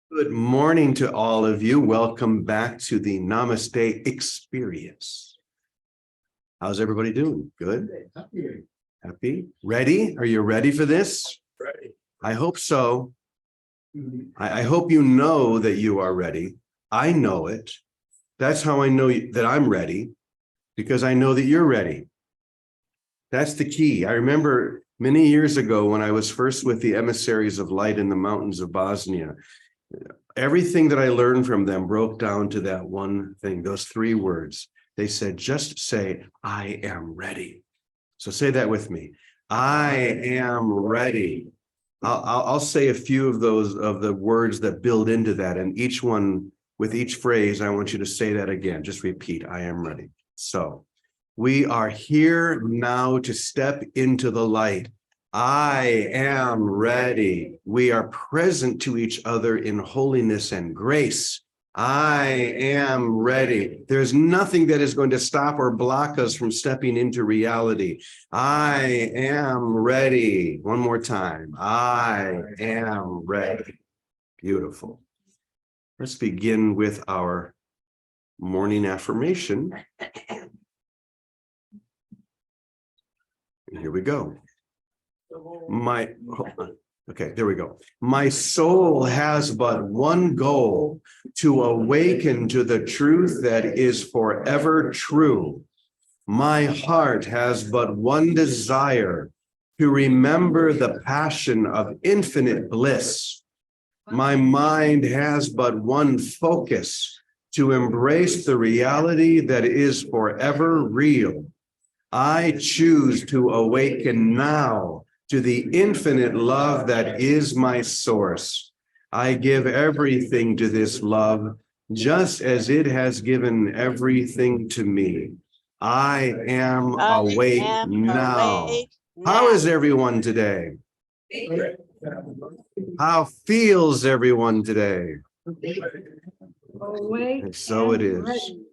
Good morning to all of you. Welcome back to the Namaste experience. How's everybody doing? Good? Happy? Ready? Are you ready for this? Ready. I hope so. I hope you know that you are ready. I know it. That's how I know that I'm ready, because I know that you're ready. That's the key. I remember many years ago when I was first with the emissaries of light in the mountains of Bosnia, everything that I learned from them broke down to that one thing, those three words. They said, just say, I am ready. So say that with me. I am ready. I'll say a few of the words that build into that, and each one, with each phrase, I want you to say that again. Just repeat, I am ready. So we are here now to step into the light. I am ready. We are present to each other in holiness and grace. I am ready. There's nothing that is going to stop or block us from stepping into reality. I am ready. One more time. I am ready. Beautiful. Let's begin with our morning affirmation. Here we go. Okay, there we go. My soul has but one goal: to awaken to the truth that is forever true. My heart has but one desire: to remember the passion of infinite bliss. My mind has but one focus: to embrace the reality that is forever real. I choose to awaken now to the infinite love that is my source. I give everything to this love, just as it has given everything to me. I am awake now. How is everyone today? How feels everyone today? Awake. And so it is. Ready.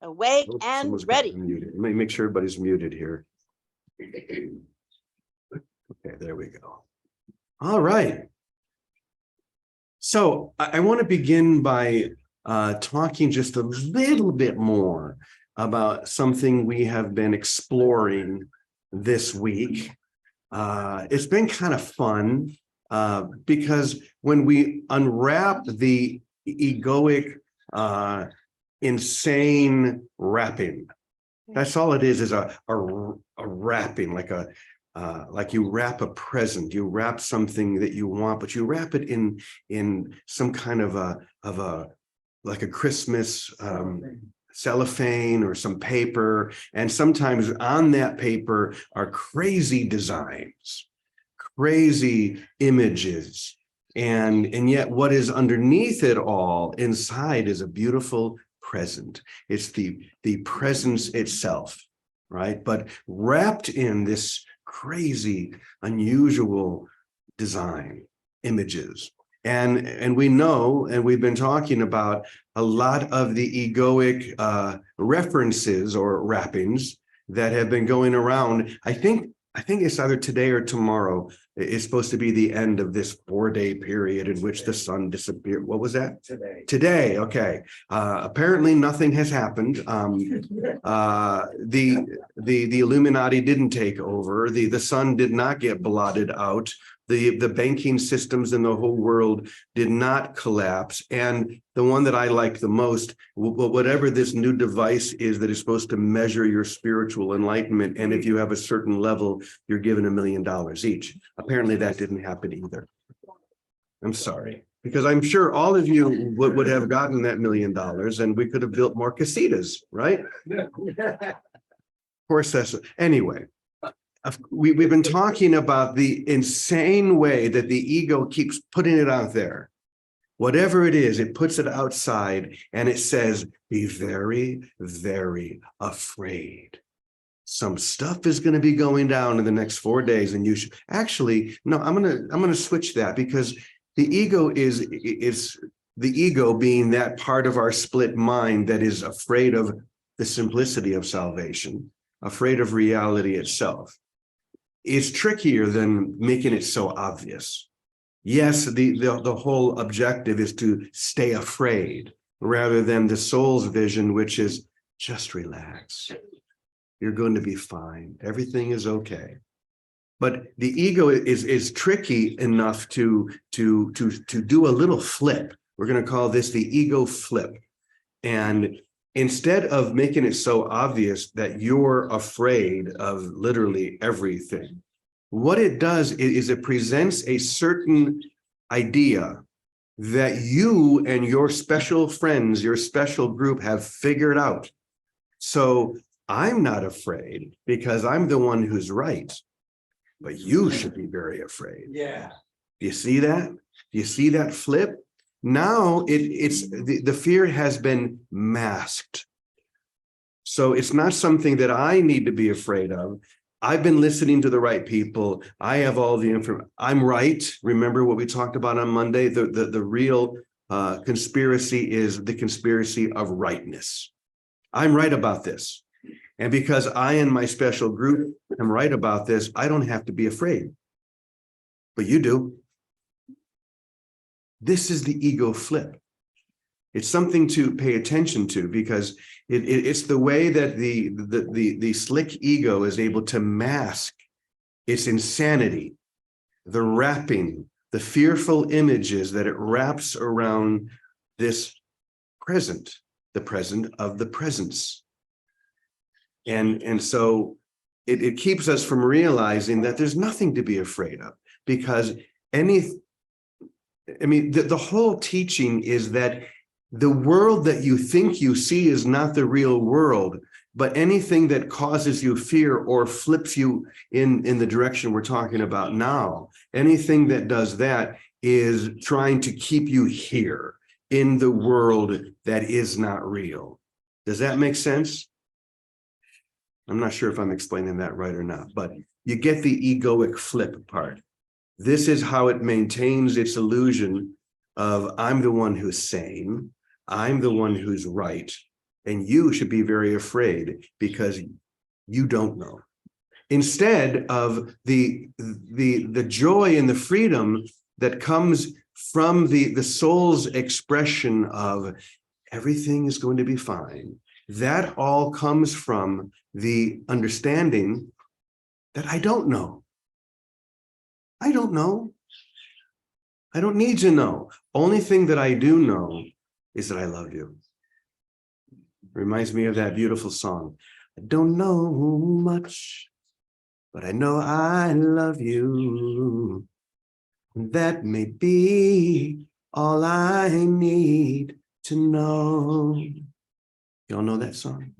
Awake Oops, and someone's got ready. me muted. Let me make sure everybody's muted here. Okay, there we go. All right. So I want to begin by talking just a little bit more about something we have been exploring this week. It's been kind of fun because when we unwrap the egoic, insane wrapping, that's all it is a wrapping, like you wrap a present, you wrap something that you want, but you wrap it in some kind of a like a Christmas cellophane or some paper, and sometimes on that paper are crazy designs, crazy images, and yet what is underneath it all inside is a beautiful present. It's the presence itself, right? But wrapped in this crazy, unusual design, images. And we know, and we've been talking about a lot of the egoic references or wrappings that have been going around. I think it's either today or tomorrow. It's supposed to be the end of this 4-day period in which the sun disappeared. What was that? Today. Okay. Apparently nothing has happened. The Illuminati didn't take over. The sun did not get blotted out. The banking systems in the whole world did not collapse. And the one that I like the most, whatever this new device is that is supposed to measure your spiritual enlightenment, and if you have a certain level, you're given $1 million each. Apparently that didn't happen either. I'm sorry, because I'm sure all of you would have gotten that $1 million, and we could have built more casitas, right? Of course, that's anyway. We've been talking about the insane way that the ego keeps putting it out there. Whatever it is, it puts it outside and it says, be very, very afraid. Some stuff is going to be going down in the next 4 days, and you should actually, no, I'm going to switch that, because the ego is the ego being that part of our split mind that is afraid of the simplicity of salvation, afraid of reality itself. It's trickier than making it so obvious. Yes, the whole objective is to stay afraid rather than the soul's vision, which is just relax. You're going to be fine. Everything is okay. But the ego is tricky enough to do a little flip. We're going to call this the ego flip. And instead of making it so obvious that you're afraid of literally everything, what it does is it presents a certain idea that you and your special friends, your special group have figured out. So I'm not afraid because I'm the one who's right. But you should be very afraid. Yeah. Do you see that? Do you see that flip? Now it's the fear has been masked. So it's not something that I need to be afraid of. I've been listening to the right people. I have all the information. I'm right. Remember what we talked about on Monday? The real conspiracy is the conspiracy of rightness. I'm right about this. And because I and my special group am right about this, I don't have to be afraid. But you do. This is the ego flip. It's something to pay attention to because it's the way that the slick ego is able to mask its insanity, the wrapping, the fearful images that it wraps around this present, the present of the presence. And so it keeps us from realizing that there's nothing to be afraid of because the whole teaching is that the world that you think you see is not the real world, but anything that causes you fear or flips you in the direction we're talking about now, anything that does that is trying to keep you here in the world that is not real. Does that make sense? I'm not sure if I'm explaining that right or not, but you get the egoic flip part. This is how it maintains its illusion of I'm the one who's sane, I'm the one who's right, and you should be very afraid because you don't know. Instead of the joy and the freedom that comes from the soul's expression of everything is going to be fine. That all comes from the understanding that I don't know. I don't know. I don't need to know. Only thing that I do know is that I love you. Reminds me of that beautiful song. I don't know much, but I know I love you. That may be all I need to know. Y'all know that song?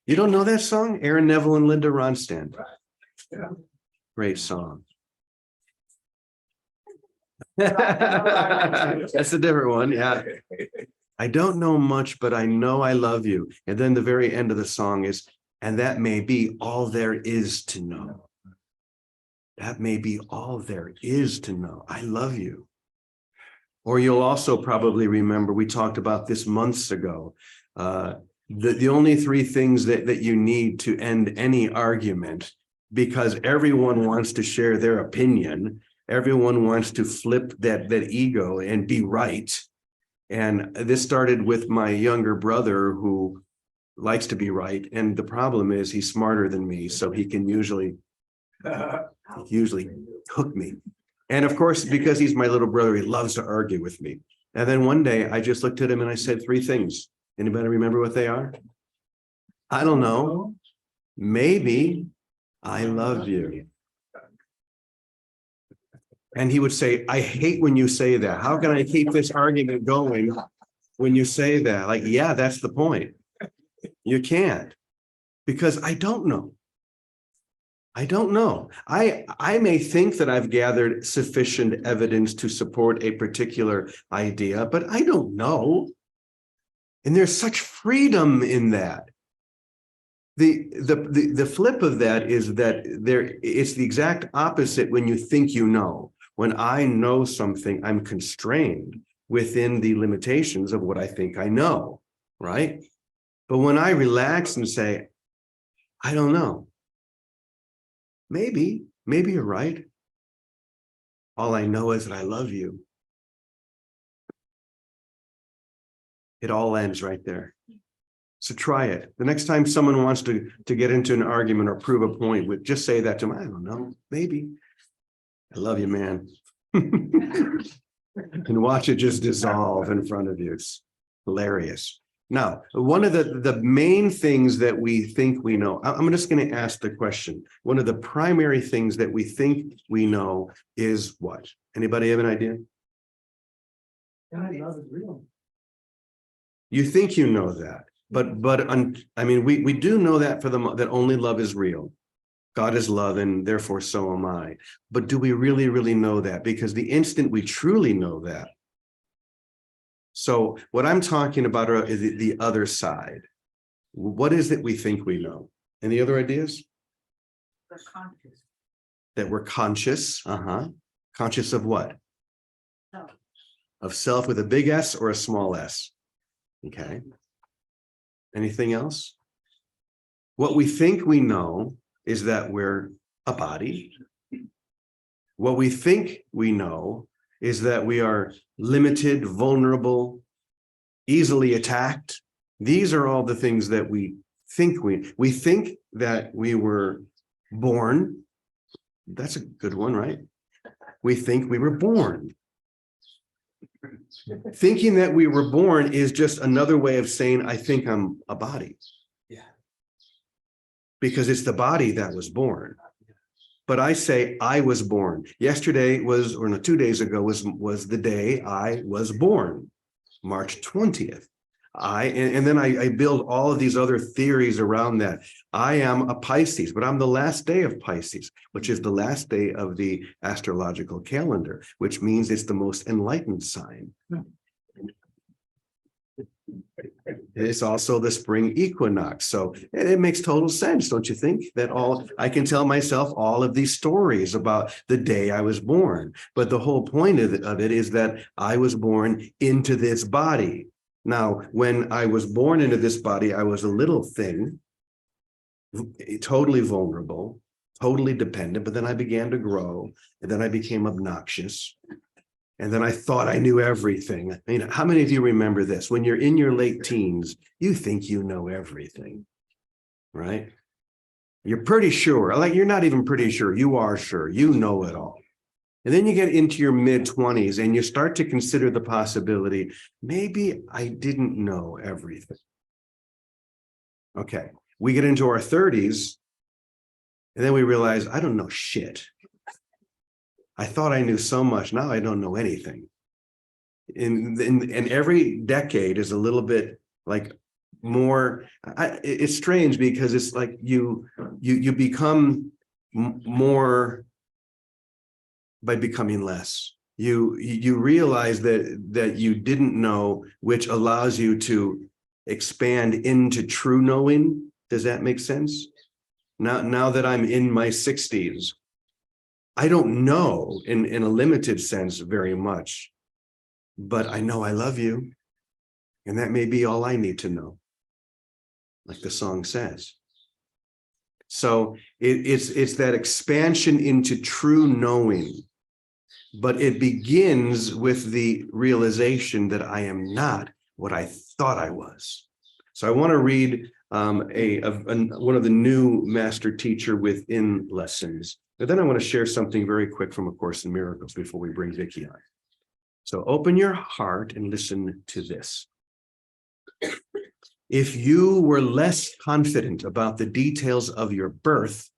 You don't know that song? Aaron Neville and Linda Ronstadt. Yeah. Great song. That's a different one. Yeah. I don't know much, but I know I love you. And then the very end of the song is, and that may be all there is to know. That may be all there is to know. I love you. Or you'll also probably remember, we talked about this months ago. The only three things that you need to end any argument, because everyone wants to share their opinion, everyone wants to flip that ego and be right. And this started with my younger brother who likes to be right. And the problem is he's smarter than me, so he can usually hook me. And of course, because he's my little brother, he loves to argue with me. And then one day I just looked at him and I said three things. Anybody remember what they are? I don't know. Maybe I love you. And he would say, I hate when you say that. How can I keep this argument going when you say that? Like, yeah, that's the point. You can't, because I don't know. I don't know. I may think that I've gathered sufficient evidence to support a particular idea, but I don't know. And there's such freedom in that. The flip of that is that it's the exact opposite when you think you know. When I know something, I'm constrained within the limitations of what I think I know, right? But when I relax and say, I don't know, maybe you're right. All I know is that I love you. It all ends right there. So try it. The next time someone wants to get into an argument or prove a point, just say that to them. I don't know, maybe. I love you, man. And watch it just dissolve in front of you. It's hilarious. Now, one of the main things that we think we know, I'm just going to ask the question. One of the primary things that we think we know is what? Anybody have an idea? God, love is real. You think you know that, but I mean, we do know that that only love is real. God is love, and therefore so am I. But do we really, really know that? Because the instant we truly know that. So what I'm talking about is the other side. What is it we think we know? Any other ideas? We're conscious. That we're conscious. Conscious of what? Self. Of self with a big S or a small s? Okay. Anything else? What we think we know is that we're a body. What we think we know is that we are limited, vulnerable, easily attacked. These are all the things that we think we think that we were born. That's a good one, right? We think we were born. Thinking that we were born is just another way of saying, I think I'm a body. Yeah. Because it's the body that was born. But I say I was born. Yesterday was, or no, 2 days ago was the day I was born, March 20th. And then I build all of these other theories around that. I am a Pisces, but I'm the last day of Pisces, which is the last day of the astrological calendar, which means it's the most enlightened sign. It's also the spring equinox. So it makes total sense, don't you think? That I can tell myself all of these stories about the day I was born. But the whole point of it is that I was born into this body. Now, when I was born into this body, I was a little thing, totally vulnerable, totally dependent, but then I began to grow, and then I became obnoxious. And then I thought I knew everything. I mean, how many of you remember this? When you're in your late teens, you think you know everything, right? You're pretty sure, like you're not even pretty sure, you are sure, you know it all. And then you get into your mid-20s and you start to consider the possibility, maybe I didn't know everything. Okay, we get into our 30s and then we realize, I don't know shit. I thought I knew so much, now I don't know anything. And every decade is a little bit like more, it's strange because it's like you become more by becoming less. You realize that you didn't know, which allows you to expand into true knowing. Does that make sense? Now that I'm in my 60s, I don't know in a limited sense very much, but I know I love you. And that may be all I need to know, like the song says. So it's that expansion into true knowing, but it begins with the realization that I am not what I thought I was. So I want to read one of the new master teacher within lessons. But then I want to share something very quick from A Course in Miracles before we bring Vicky on. So open your heart and listen to this. If you were less confident about the details of your birth,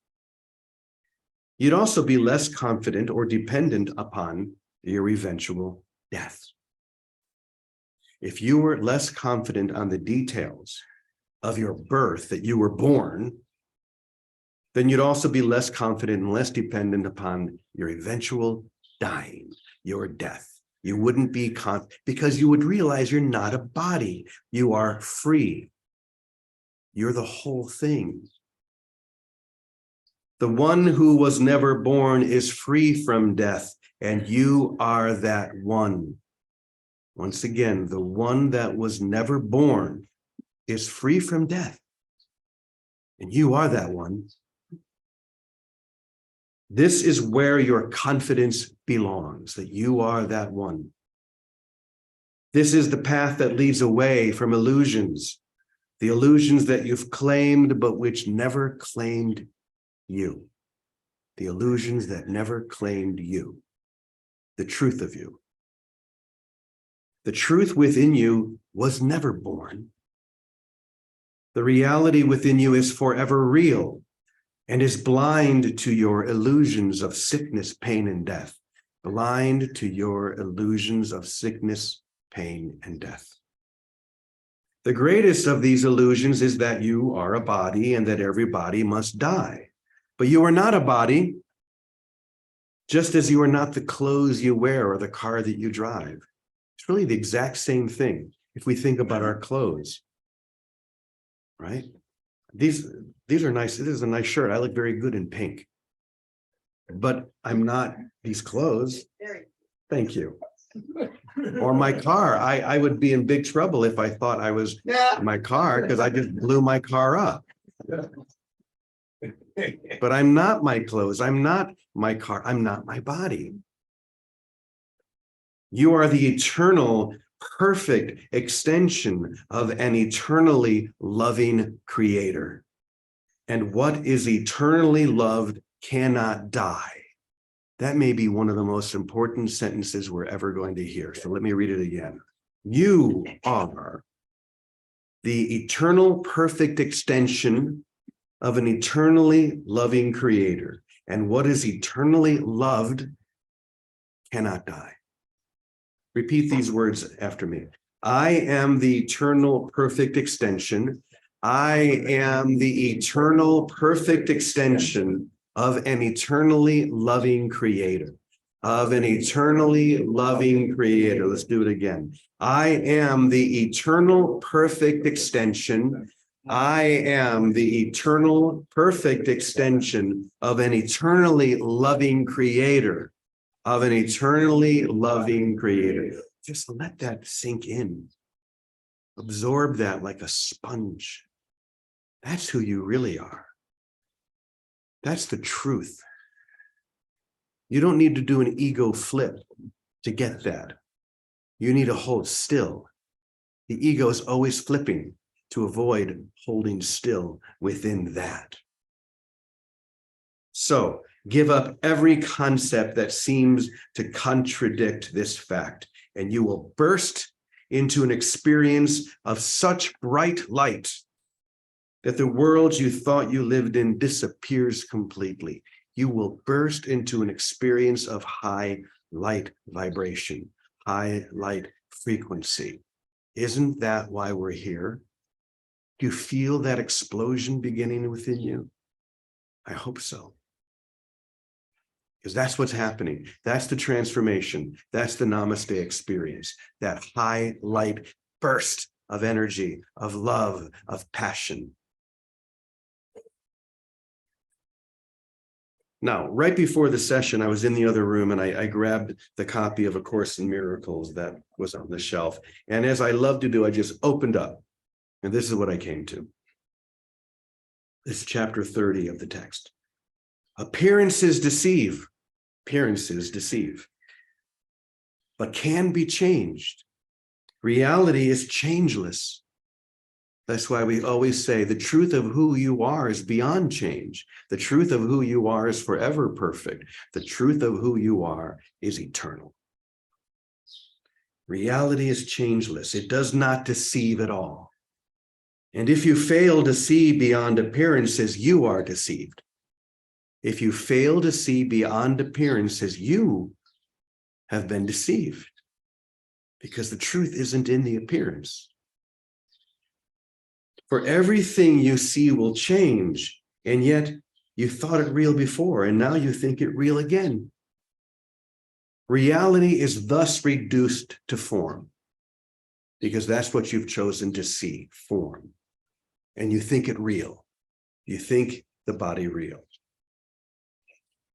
you'd also be less confident or dependent upon your eventual death. If you were less confident on the details of your birth, that you were born, then you'd also be less confident and less dependent upon your eventual dying, your death. You wouldn't be confident because you would realize you're not a body. You are free. You're the whole thing. The one who was never born is free from death, and you are that one. Once again, the one that was never born is free from death, and you are that one. This is where your confidence belongs, that you are that one. This is the path that leads away from illusions, the illusions that you've claimed, but which never claimed you. The illusions that never claimed you, the truth of you. The truth within you was never born. The reality within you is forever real and is blind to your illusions of sickness, pain, and death. Blind to your illusions of sickness, pain, and death. The greatest of these illusions is that you are a body and that every body must die. But you are not a body, just as you are not the clothes you wear or the car that you drive. It's really the exact same thing if we think about our clothes, right? These are nice. This is a nice shirt. I look very good in pink. But I'm not these clothes. Thank you. Or my car. I would be in big trouble if I thought I was my car because I just blew my car up. But I'm not my clothes. I'm not my car. I'm not my body. You are the eternal, perfect extension of an eternally loving creator. And what is eternally loved cannot die. That may be one of the most important sentences we're ever going to hear. So let me read it again. You are the eternal, perfect extension of an eternally loving creator. And what is eternally loved cannot die. Repeat these words after me. I am the eternal, perfect extension. I am the eternal, perfect extension of an eternally loving creator. Of an eternally loving creator. Let's do it again. I am the eternal, perfect extension. I am the eternal, perfect extension of an eternally loving creator. Of an eternally loving creator. Just let that sink in. Absorb that like a sponge. That's who you really are. That's the truth. You don't need to do an ego flip to get that. You need to hold still. The ego is always flipping to avoid holding still within that. So give up every concept that seems to contradict this fact, and you will burst into an experience of such bright light that the world you thought you lived in disappears completely. You will burst into an experience of high light vibration, high light frequency. Isn't that why we're here? Do you feel that explosion beginning within you? I hope so. Because that's what's happening. That's the transformation. That's the Namaste experience. That high light burst of energy, of love, of passion. Now, right before the session, I was in the other room and I grabbed the copy of A Course in Miracles that was on the shelf. And as I love to do, I just opened up. And this is what I came to. This is chapter 30 of the text. Appearances deceive. Appearances deceive, but can be changed. Reality is changeless. That's why we always say the truth of who you are is beyond change. The truth of who you are is forever perfect. The truth of who you are is eternal. Reality is changeless. It does not deceive at all. And if you fail to see beyond appearances, you are deceived. If you fail to see beyond appearances, you have been deceived because the truth isn't in the appearance. For everything you see will change, and yet you thought it real before, and now you think it real again. Reality is thus reduced to form because that's what you've chosen to see, form. And you think it real. You think the body real.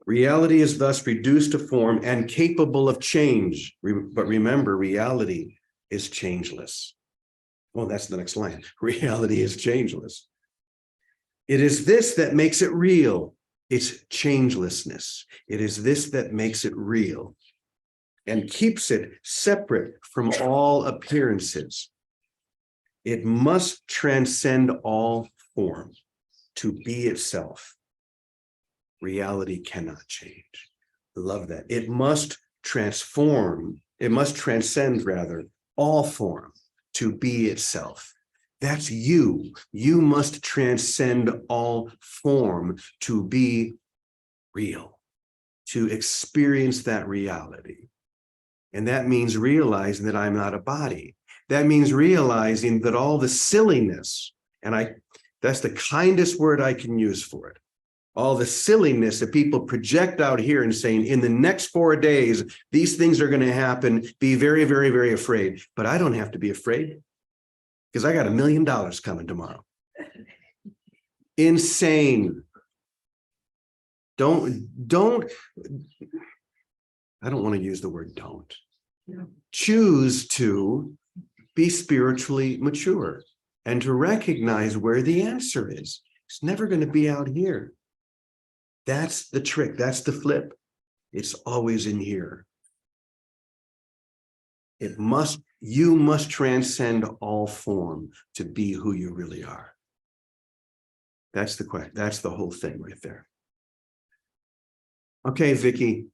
Reality is thus reduced to form and capable of change. But remember, reality is changeless. Well, that's the next line. Reality is changeless. It is this that makes it real. It's changelessness. It is this that makes it real and keeps it separate from all appearances. It must transcend all form to be itself. Reality cannot change. Love that. It must transcend rather, all form to be itself. That's you. You must transcend all form to be real, to experience that reality. And that means realizing that I'm not a body. That means realizing that all the silliness, and that's the kindest word I can use for it, all the silliness that people project out here and saying, in the next 4 days, these things are going to happen. Be very, very, very afraid. But I don't have to be afraid because I got $1 million coming tomorrow. Insane. I don't want to use the word don't. Choose to be spiritually mature and to recognize where the answer is. It's never going to be out here. That's the trick. That's the flip. It's always in here. You must transcend all form to be who you really are. That's the question. That's the whole thing right there. Okay, Vicky,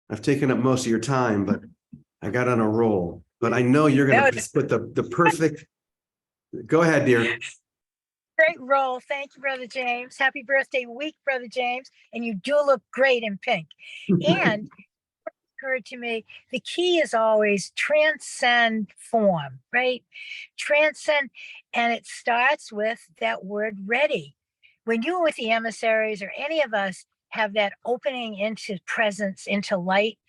I've taken up most of your time, but I got on a roll. But I know you're going to put the perfect. Go ahead, dear. Great role. Thank you, Brother James. Happy birthday week, Brother James. And you do look great in pink. And it occurred to me, the key is always transcend form, right? Transcend. And it starts with that word ready. When you're with the emissaries or any of us have that opening into presence, into light,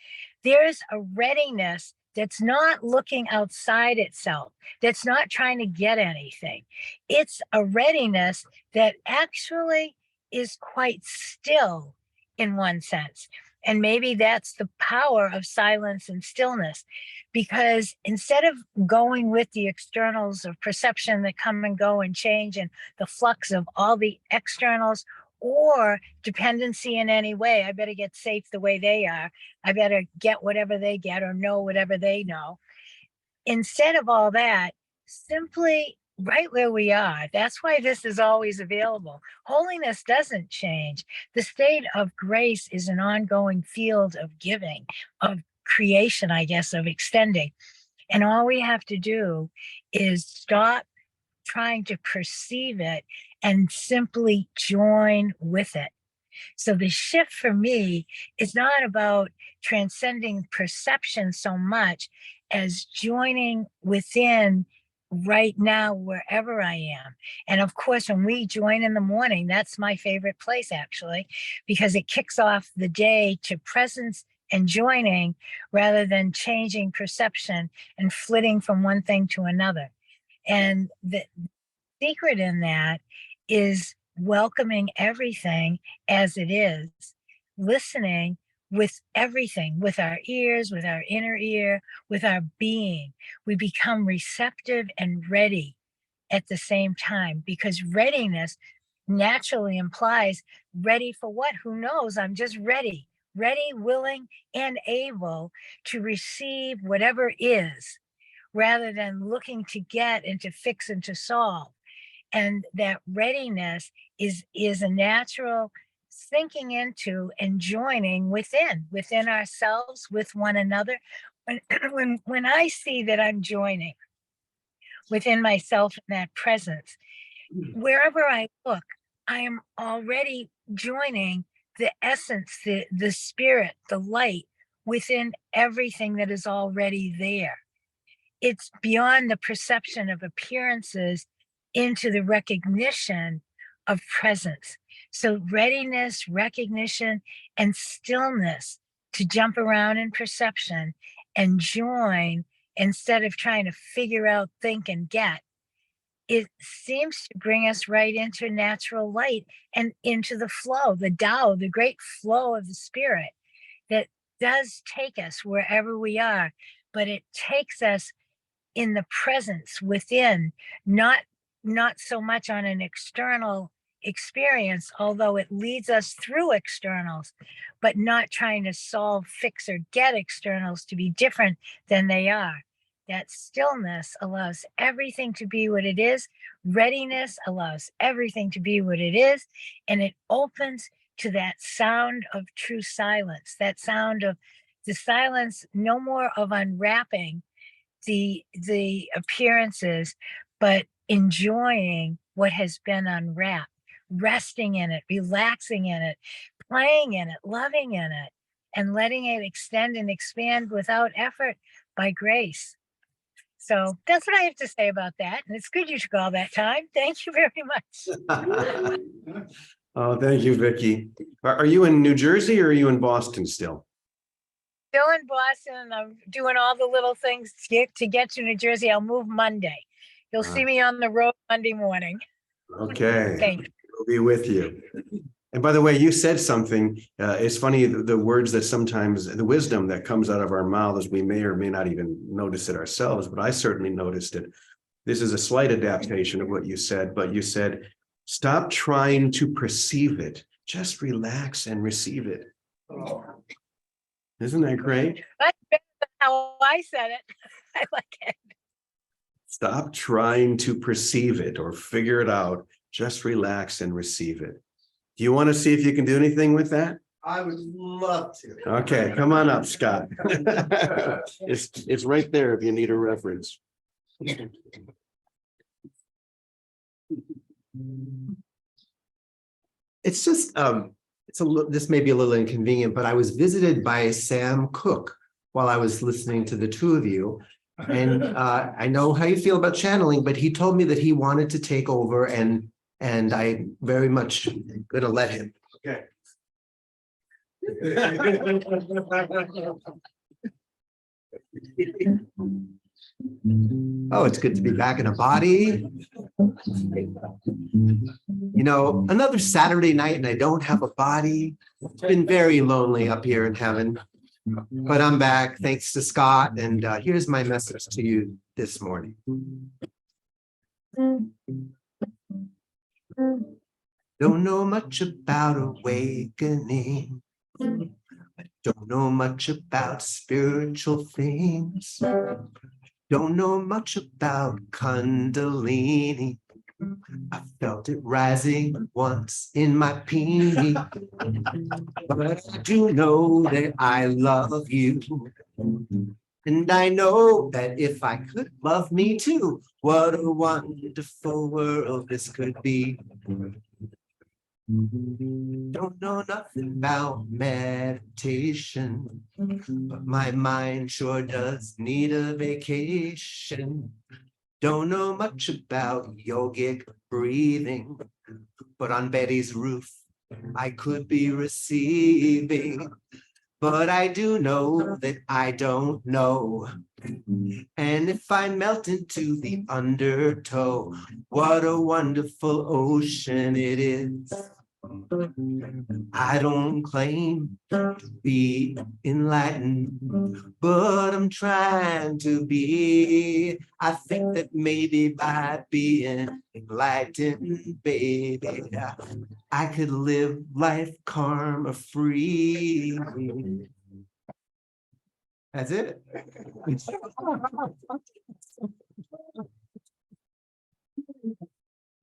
there's a readiness that's not looking outside itself, that's not trying to get anything. It's a readiness that actually is quite still in one sense. And maybe that's the power of silence and stillness, because instead of going with the externals of perception that come and go and change and the flux of all the externals, or dependency in any way, I better get safe the way they are. I better get whatever they get or know whatever they know. Instead of all that, simply right where we are. That's why this is always available. Holiness doesn't change. The state of grace is an ongoing field of giving, of creation, I guess, of extending. And all we have to do is stop trying to perceive it and simply join with it. So the shift for me is not about transcending perception so much as joining within right now, wherever I am. And of course, when we join in the morning, that's my favorite place actually, because it kicks off the day to presence and joining rather than changing perception and flitting from one thing to another. And the secret in that is welcoming everything as it is, listening with everything, with our ears, with our inner ear, with our being. We become receptive and ready at the same time, because readiness naturally implies ready for what? Who knows? I'm just ready, willing, and able to receive whatever is, rather than looking to get and to fix and to solve. And that readiness is a natural sinking into and joining within ourselves, with one another. When I see that I'm joining within myself in that presence, wherever I look, I am already joining the essence, the spirit, the light within everything that is already there. It's beyond the perception of appearances into the recognition of presence. So readiness, recognition, and stillness to jump around in perception and join instead of trying to figure out, think, and get. It seems to bring us right into natural light and into the flow, the Tao, the great flow of the spirit that does take us wherever we are, but it takes us in the presence within, not so much on an external experience, although it leads us through externals, but not trying to solve, fix, or get externals to be different than they are. That stillness allows everything to be what it is. Readiness allows everything to be what it is. And it opens to that sound of true silence, that sound of the silence, no more of unwrapping the appearances, but enjoying what has been unwrapped, resting in it, relaxing in it, playing in it, loving in it, and letting it extend and expand without effort by grace. So that's what I have to say about that. And it's good you took all that time. Thank you very much. Oh, thank you, Vicky. Are you in New Jersey or are you in Boston still? Still in Boston, and I'm doing all the little things to get to New Jersey. I'll move Monday. You'll see me on the road Monday morning. Okay. Thank you. We'll be with you. And by the way, you said something. It's funny, the words that sometimes, the wisdom that comes out of our mouths, we may or may not even notice it ourselves, but I certainly noticed it. This is a slight adaptation of what you said, but you said, stop trying to perceive it. Just relax and receive it. Oh. Isn't that great? That's better than how I said it. I like it. Stop trying to perceive it or figure it out. Just relax and receive it. Do you want to see if you can do anything with that? I would love to. Okay, come on up, Scott. It's right there if you need a reference. It's just this may be a little inconvenient, but I was visited by Sam Cooke while I was listening to the two of you. And I know how you feel about channeling, but he told me that he wanted to take over, and I very much gonna let him. Okay. Oh, it's good to be back in a body. You know, another Saturday night and I don't have a body. It's been very lonely up here in heaven. But I'm back, thanks to Scott, and here's my message to you this morning. Don't know much about awakening. Don't know much about spiritual things. Don't know much about Kundalini. I felt it rising once in my peenie. But I do know that I love you. And I know that if I could love me too, what a wonderful world this could be. Don't know nothing about meditation, but my mind sure does need a vacation. Don't know much about yogic breathing, but on Betty's roof, I could be receiving. But I do know that I don't know. And if I melt into the undertow, what a wonderful ocean it is. I don't claim to be enlightened, but I'm trying to be. I think that maybe by being enlightened, baby, I could live life karma free. That's it.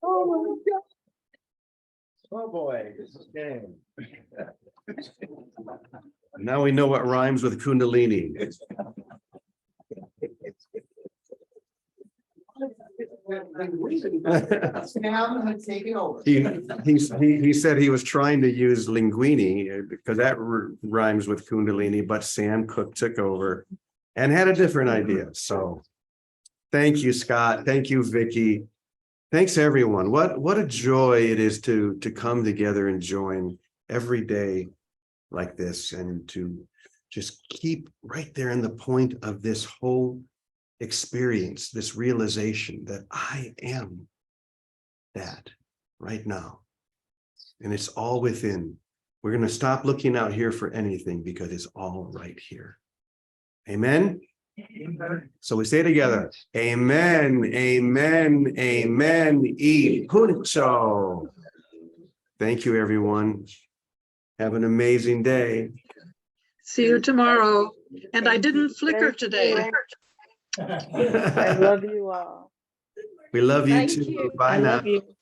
Oh my God. Oh boy, this is game. Now we know what rhymes with Kundalini. He said he was trying to use linguini because that rhymes with Kundalini, but Sam Cooke took over and had a different idea. So thank you, Scott. Thank you, Vicky. Thanks, everyone. What a joy it is to come together and join every day like this and to just keep right there in the point of this whole experience, this realization that I am that right now. And it's all within. We're going to stop looking out here for anything because it's all right here. Amen. So we say together, amen, amen, amen, e puncho. Thank you, everyone. Have an amazing day. See you tomorrow. And I didn't flicker today. I love you all. We love you Thank too. you. Bye I now. love you.